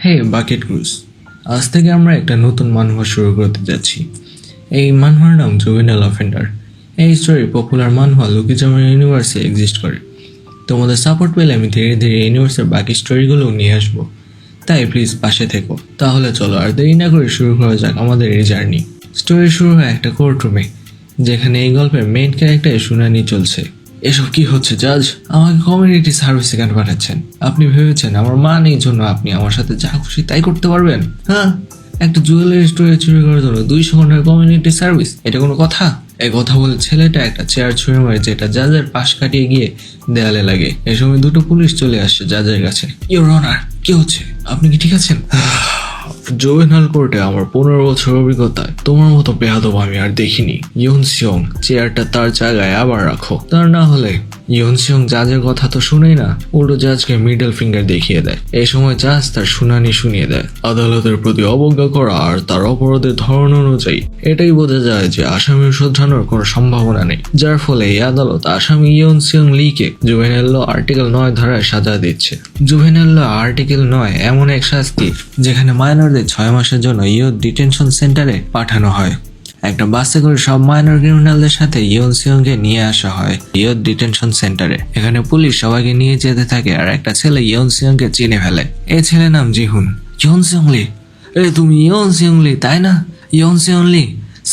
হে bucket cruise, আজ থেকে আমরা একটা নতুন মানহাওয়া শুরু করতে যাচ্ছি। এই মানহার নাম জুভেনাইল অফেন্ডার। এই স্টোরি পপুলার মানহাওয়া লুকিজামের ইউনিভার্সে এক্সিস্ট করে। তোমাদের সাপোর্ট পেলে আমি ধীরে ধীরে ইউনিভার্সের বাকি স্টোরিগুলোও নিয়ে আসবো, তাই প্লিজ পাশে থেকো। তাহলে চলো আর দেরি না করে শুরু করা যাক আমাদের এই জার্নি। স্টোরি শুরু হয় একটা কোর্টরুমে, যেখানে এই গল্পের মেইন ক্যারেক্টারের শুনানি চলছে। এসব কি হচ্ছে জাজ? আমাকে কমিউনিটি সার্ভিসে কেন পাঠাচ্ছেন? আপনি ভেবেছেন আমার মা নেই জন্য আপনি আমার সাথে যা খুশি তাই করতে পারবেন? হ্যাঁ, একটা জুয়েলারি স্টোরে চুরি করার জন্য 200 ঘন্টার কমিউনিটি সার্ভিস, এটা কোনো কথা? এই কথা বলে ছেলেটা একটা চেয়ার ছুঁড়ে মারে, যেটা জাজের পাশ কাটিয়ে গিয়ে দেয়ালে লাগে। এ সময় দুটো পুলিশ চলে আসছে জাজের কাছে। ইওর অনার, কি হচ্ছে? আপনি কি ঠিক আছেন? জুভেনাইল কোর্টে আমার 15 বছর অভিজ্ঞতায় তোমার মতো বেয়াদব আমি আর দেখিনি। ইয়ন সিয়ং, চেয়ারটা তার জায়গায় আবার রাখো। তার না হলে ইয়ন সিয়ং জাজের কথা তো শুনেই না, উল্টো জাজকে মিডল ফিঙ্গার দেখিয়ে দেয়। এই সময় জাজ তার শুনানি শুনিয়ে দেয়। আদালতের প্রতি অবজ্ঞা করা আর তার অপরাধের ধরন অনুযায়ী এটাই বোঝা যায় যে আসামির শোধরানোর কোনো সম্ভাবনা নেই, যার ফলে এই আদালত আসামি ইয়ন সিয়ং লিকে জুভেনাইল ল আর্টিকেল 9 ধারায় সাজা দিচ্ছে। জুভেনাইল ল আর্টিকেল 9 এমন এক শাস্তি যেখানে মাইনরদের 6 মাসের জন্য ইয়ুথ ডিটেনশন সেন্টারে পাঠানো হয়। একটা বাসে করে সব মাইনর ক্রিমিনালদের সাথে ইয়ন সিয়ংকে নিয়ে আসা হয় ইয়ুথ ডিটেনশন সেন্টারে। এখানে পুলিশ সবাইকে নিয়ে যেতে থাকে আর একটা ছেলে ইয়ন সিয়ংকে চিনে ফেলে। এই ছেলের নাম জিহুন। ইয়ন সিয়ংলি, তুমি ইয়ন সিয়ংলি তাই না? ইয়ন সিয়ংলি,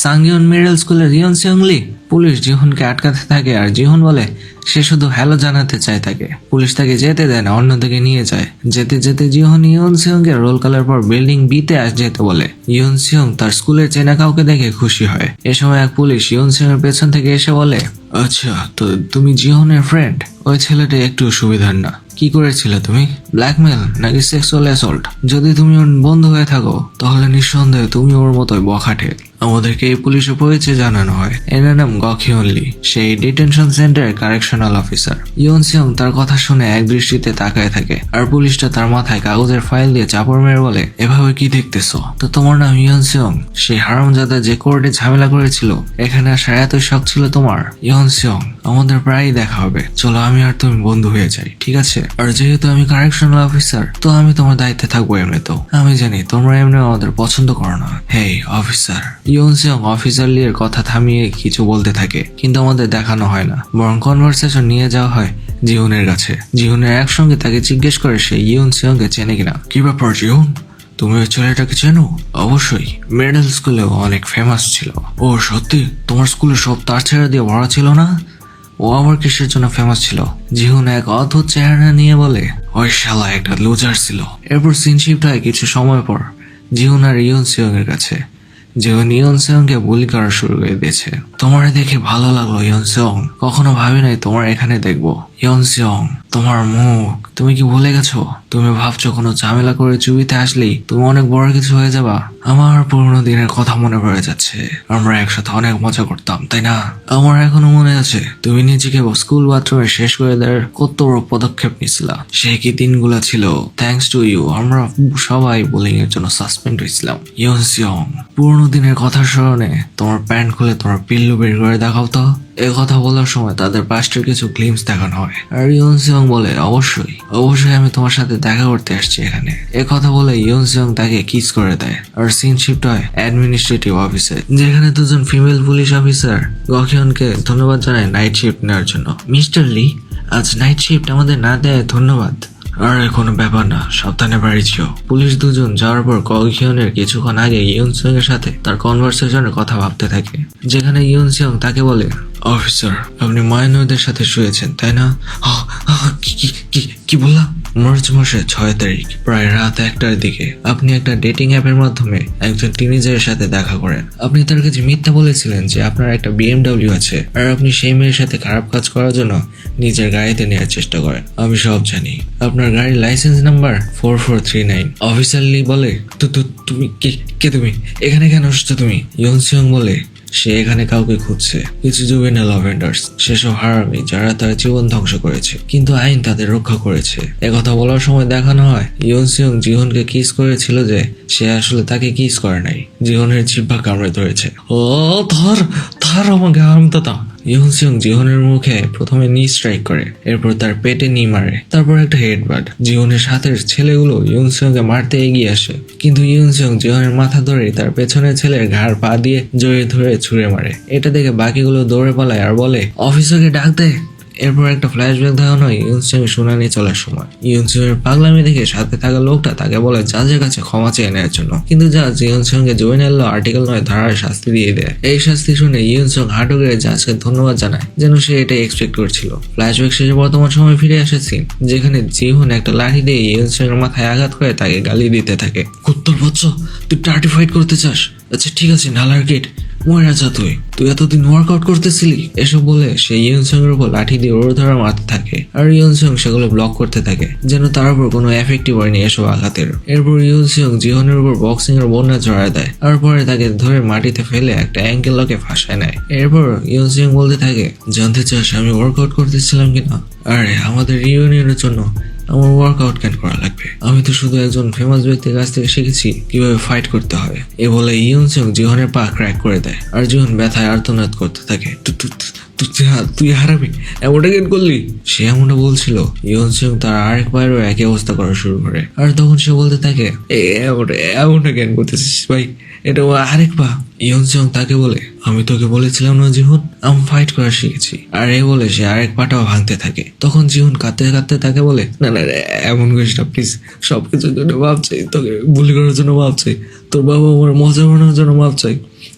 সাংইয়ন মিডল স্কুলের ইয়ন সিয়ংলি। পুলিশ জিহুনকে আটকাতে থাকে আর জিহুন বলে সে শুধু হ্যালো জানাতে চায় তাকে। পুলিশ তাকে যেতে দেয় না, অন্যদিকে নিয়ে যায়। যেতে যেতে জিহুন ইয়ন সিয়ংকে রোল করার পর বিল্ডিং বিতে যেতে বলে। ইয়ন সিয়ং তার স্কুলের চেনা কাউকে দেখে খুশি হয়। এ সময় এক পুলিশ ইয়ন সিয়ং এর পেছন থেকে এসে বলে, আচ্ছা তো তুমি জিহুনের ফ্রেন্ড? ওই ছেলেটা একটু সুবিধার না। কি করেছিলে তুমি? ব্ল্যাকমেল নাকি সেক্সুয়াল অ্যাসল্ট? যদি তুমি ওর বন্ধু হয়ে থাকো তাহলে নিঃসন্দেহে তুমি ওর মতোই বখাটে। আমাদেরকে এই পুলিশের পরিচয় জানানো হয়। এনার নাম গকিয়নলি, সেই ডিটেনশন সেন্টারের কারেকশনাল অফিসার। ইয়ন সিয়ং তার কথা শুনে এক দৃষ্টিতে তাকায় থাকে আর পুলিশটা তার মাথায় কাগজের ফাইল দিয়ে চাপড় মেরে বলে, এভাবে কি দেখতেছো? তো তোমার নাম ইয়ন সিয়ং, সেই হারামজাদা যে কোর্টে ঝামেলা করেছিল, এখানে আসার এত শখ ছিল তোমার? ইয়ন সিয়ং, আমাদের প্রায়ই দেখা হবে, চলো আমি আর তুমি বন্ধু হয়ে যাই, ঠিক আছে? আর যেহেতু আমি কারেকশনাল অফিসার, তো আমি তোমার দায়িত্বে থাকবো। এমনিতেও আমি জানি তোমরা এমনি আমাদের পছন্দ করো না। হেই অফিসার। ইয়ন সিয়ং অফিসার লির কথা থামিয়ে কিছু বলতে থাকে, কিন্তু আমাদের দেখানো হয় না, বরং কনভারসেশন নিয়ে যাওয়া হয় জিহুনের কাছে। জিহুনের একসঙ্গে তাকে জিজ্ঞেস করে সে ইয়ন সিয়ংকে চেনে কিনা। কি ব্যাপার জিহুন, তুমি ওই ছেলেটাকে চেনো? অবশ্যই, মিডল স্কুলেও অনেক ফেমাস ছিল। ও সত্যি? তোমার স্কুলে সব তার ছেড়ে দিয়ে ভরা ছিল না? ও আবার কিসের জন্য ফেমাস ছিল? জিহুন এক অদ্ভুত চেহারা নিয়ে বলে, ওই শালা একটা লুজার ছিল। এরপর সিন শিফট হয় কিছু সময় পর জিহুন আর ইয়ন সিয়ং এর কাছে। জিহুন ইয়ন সিয়ংকে বুলি করা শুরু করে দিয়েছে। তোমার দেখে ভালো লাগলো ইয়ন সিয়ং, কখনো ভাবি নাই তোমার এখানে দেখবো। ইয়ন সিয়ং, তোমার মুখ, তুমি কি ভুলে গেছো? তুমি ভাবছো কোনো ঝামেলা করে চুবিতে আসলেই তুমি অনেক বড় কিছু হয়ে যাবা? আমার পুরোনো দিনের কথা মনে পড়ে যাচ্ছে। আমরা একসাথে অনেক মজা করতাম, তাই না? আমার এখনো মনে আছে তুমি নিজেকে স্কুল বাথরুমে শেষ করে দেওয়ার কত বড় পদক্ষেপ নিয়েছিলা। সে কি দিনগুলা ছিল। থ্যাঙ্কস টু ইউ আমরা সবাই বোলিং এর জন্য সাসপেন্ড হয়েছিলাম। ইয়ন সিয়ং, পুরোনো দিনের কথার স্মরণে তোমার প্যান্ট খুলে তোমার পিল্লু বের করে দেখাও তো। এ কথা বলার সময় তাদের পাস্টের কিছু গ্লিমস দেখানো হয় আর ইয়ন সিয়ং বলে, অবশ্যই অবশ্যই আমি তোমার সাথে দেখা করতে আসছি এখানে। এ কথা বলে ইয়ন সিয়ং তাকে কিস করে দেয় আর সিন শিফট হয় অ্যাডমিনিস্ট্রেটিভ অফিসে, যেখানে দুজন ফিমেল পুলিশ অফিসার গকিয়নকে ধন্যবাদ জানায় নাইট শিফট নেওয়ার জন্য। মিস্টার লি, আজ নাইট শিফট আমাদের না দেয় ধন্যবাদ। আর কোনো ব্যাপার না, সাবধানে বাড়ি যেও। পুলিশ দুজন যাওয়ার পর গকিয়নের কিছুক্ষণ আগে ইয়ন সিয়ং এর সাথে তার কনভারসেশনের কথা ভাবতে থাকে, যেখানে ইয়ন সিয়ং তাকে বলে, অফিসার আপনি মাইনরদের সাথে শুয়েছেন তাই না? কি বললাম? মার্চ মাসের 6 তারিখ প্রায় রাত 1টার দিকে আপনি একটা ডেটিং অ্যাপের মাধ্যমে একজন টিনেজারের সাথে দেখা করেন। আপনি তার কাছে মিথ্যা বলেছিলেন যে আপনার একটা BMW আছে আর আপনি সেই মেয়ের সাথে খারাপ কাজ করার জন্য নিজের গাড়িতে নেওয়ার চেষ্টা করেন। আমি সব জানি। আপনার গাড়ির লাইসেন্স নাম্বার 4439। অফিসার লি বলে, তুমি কে তুমি এখানে কেন আসছো তুমি? ইয়ন সিয়ং বলে, সে এখানে কাউকে খুঁজছে, কিছু জুভেনাইল অফেন্ডার্স, সেসব হারামি যারা তার জীবন ধ্বংস করেছে, কিন্তু আইন তাদের রক্ষা করেছে। একথা বলার সময় দেখানো হয় ইয়ন সিয়ং জিহুনকে কিস করেছিল যে সে আসলে তাকে কিস করে নাই, জিহুনের জিহ্বা কামড়ে ধরেছে। ও ধর ধর আমাকে হারামদাদা। ইউন সিয়ং জিহনের মুখে প্রথমে নি স্ট্রাইক করে, এরপর তার পেটে নি মারে, তারপর একটা হেডবাট। জিহনের সাথের ছেলেগুলো ইউন সিয়ংকে মারতে এগিয়ে আসে, কিন্তু ইউন সিয়ং জিহনের মাথা ধরে তার পেছনের ছেলের ঘাড় পা দিয়ে জড়িয়ে ধরে ছুঁড়ে মারে। এটা দেখে বাকিগুলো দৌড়ে পালায় আর বলে, অফিসারকে ডাক দে। এরপর একটা ফ্ল্যাশব্যাক দেখানো হয় ইউন সিয়ং এর শুনানি চলার সময়। ইউন সিয়ং এর পাগলামি দেখে সাথে থাকা লোকটা তাকে বলে জাজের কাছে ক্ষমা চেয়ে নেওয়ার জন্য, কিন্তু জাজ ইউন সিয়ং কে জুভেনাইল ল আর্টিকেল 9 ধারার শাস্তি দিয়ে দেয়। এই শাস্তি শুনে ইউন সিয়ং হাঁটু গেড়ে জাজকে ধন্যবাদ জানায়, যেন সে এটাই এক্সপেক্ট করছিল। ফ্ল্যাশব্যাক শেষে বর্তমান সময় ফিরে আসে সিন, যেখানে জিহুন একটা লাঠি দিয়ে ইউন সিয়ং এর মাথায় আঘাত করে তাকে গালি দিতে থাকে। কুত্তর বচ্চ, তুই টার্টি ফাইট করতে চাস? আচ্ছা ঠিক আছে, নালার গেট মরে যা, তুই এতদিন ওয়ার্কআউট করতেছিলি। এসব বলে সে ইউন সিয়ং এর উপর লাঠি দিয়ে ওর ধরা মারতে থাকে, আর ইউন সিয়ং সেগুলো ব্লক করতে থাকে, যেন তার উপর কোনো এফেক্টিভ হয়নি এসব আঘাতের। এরপর ইউন সিয়ং জিহনের উপর বক্সিং এর বন্যা চড়ায় দেয়, আর পরে তাকে ধরে মাটিতে ফেলে একটা অ্যাঙ্কেল লকে ফাঁসায় নেয়। এরপর ইউন সিয়ং বলতে থাকে, জানতে চাস আমি ওয়ার্কআউট করতেছিলাম কিনা? আরে আমাদের রিউনিয়নের জন্য আমার ওয়ার্কআউট কেন করা লাগবে? আমি তো শুধু একজন ফেমাস ব্যক্তির কাছ থেকে শিখেছি কিভাবে ফাইট করতে হয়। এ বলে ইউন সিয়ং জিহনের পা ক্র্যাক করে দেয়, আর জিহন ব্যথায় আর্তনাদ করতে থাকে। তুই হারাবি, এমনটা কেন করলি? সে এমনটা বলছিল, ইউন সিয়ং তার আরেক পায়েরও একই অবস্থা করা শুরু করে, আর তখন সে বলতে থাকে, এমনটা কেন করতেছিস ভাই, এটা আরেক পা। ইউন সিয়ং তাকে বলে, আমি তোকে বলেছিলাম না জিহুন, আমি ফাইট করা শিখেছি। আর এই বলে সে আরেক পাটাও ভাঙতে থাকে। তখন জিহুন কাঁদতে কাঁদতে তাকে বলে, না এমন করিস না প্লিজ, সবকিছুর জন্য মাপ চাই, তোকে ভুল করার জন্য মাপ চাই, তোর বাবা আমার মজা বানানোর জন্য মাপ চাই,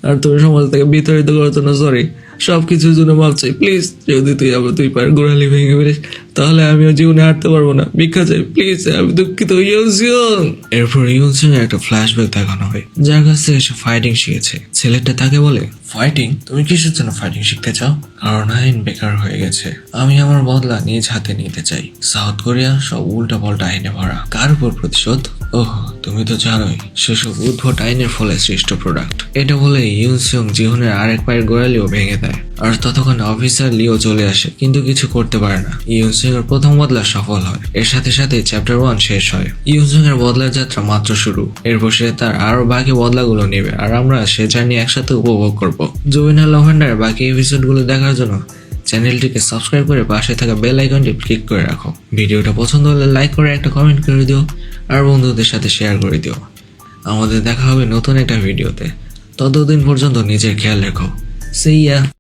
আর তোর সমাজ থেকে বিতাড়িত করার জন্য সরি, সবকিছুর জন্য মাপ চাই প্লিজ। যদি তুই পায়ের গোড়ালি ভেঙে ফেলিস তাহলে আমিও জীবনে হাঁটতে পারবো না, ভিক্ষা চাই প্লিজ, আমি দুঃখিত ইউন সিয়ং। এরপর ইউন সিয়ং একটা ফ্ল্যাশব্যাক দেখানো হয়, যার কাছ থেকে সে ফাইটিং শিখেছে। ছেলেটা তাকে বলে, ফাইটিং? তুমি কিসের জন্য ফাইটিং শিখতে চাও? কারণ আইন বেকার হয়ে গেছে, আমি আমার বদলা নিজ হাতে নিতে চাই। সাউথ কোরিয়া সব উল্টা পাল্টা আইনে ভরা, কার উপর প্রতিশোধ? ওহ তুমি তো জানোই সেসব উদ্ভট আইনের ফলে সৃষ্ট প্রোডাক্ট। এটা বলে ইউন সিয়ং জিহনের আরেক পায়ের গোড়ালিও ভেঙে দেয়, আর ততক্ষণ অফিসার লিও চলে আসে, কিন্তু কিছু করতে পারে না। ইউন সিয়ং এর প্রথম বদলা সফল হয়। এর সাথে সাথে চ্যাপ্টার 1 শেষ হয়। ইউন সিয়ং এর বদলার যাত্রা মাত্র শুরু। এরপর সে তার আরো বাকি বদলাগুলো নেবে, আর আমরা সে জার্নি একসাথে উপভোগ করবো। জুভেনাইল অফেন্ডার বাকি এপিসোডগুলো দেখার জন্য চ্যানেলটিকে সাবস্ক্রাইব করে পাশে থাকা বেল আইকনটি ক্লিক করে রাখো। ভিডিওটা পছন্দ হলে লাইক করে একটা কমেন্ট করে দিও, আর বন্ধুদের সাথে শেয়ার করে দিও। আমাদের দেখা হবে নতুন একটা ভিডিওতে, ততদিন পর্যন্ত নিজের খেয়াল রেখো। See ya!